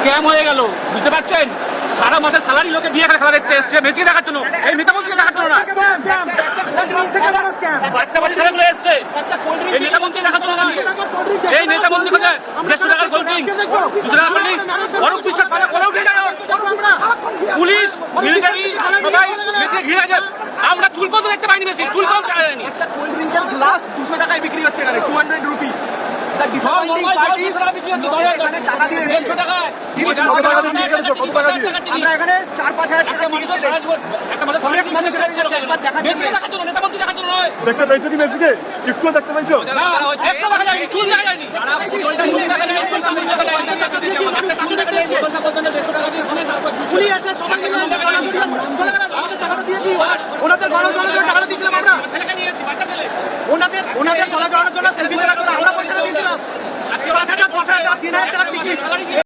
Scam হয়ে গেল, বুঝতে পারছেন? সারা মাসের স্যালারি লোকে দিয়ে খেলা দেখতে এসছে, মেসি দেখার জন্য, এই নেতামন্ত্রীকে দেখার জন্য না। বাচ্চা বাচ্চা ছেলেগুলো এসছে এই নেতামন্ত্রী দেখার জন্য না। এই নেতামন্ত্রী কোথায়? 150 টাকার কোল্ড ড্রিঙ্ক, 200 টাকার কোল্ড ড্রিঙ্ক, অরূপ বিশ্বাস পালে কোলে উঠে যায়। পুলিশ, মিলিটারি সবাই মেসি ঘিরে আছে। আমরা চুল পর্যন্ত দেখতে পাইনি, মেসি চুল পর্যন্ত দেখা যায়নি। একটা কোল্ড ড্রিঙ্কের গ্লাস 200 টাকায় বিক্রি হচ্ছে এখানে, 200 রুপি। আমরা এখানে 4-5 হাজার টাকা দেখতে পেয়েছো কি মেসিকে? একটু দেখতে পেয়েছো? ওনাদের গলা জড়ানোর জন্য টাকাটা দিয়েছিলাম আমরা, ওনাদের গলা জড়ানোর জন্য সেলফি তোলার জন্য আমরা পয়সা দিয়েছিলাম। 5,000 10,000 টাকা 3,000 টাকার টিকিট।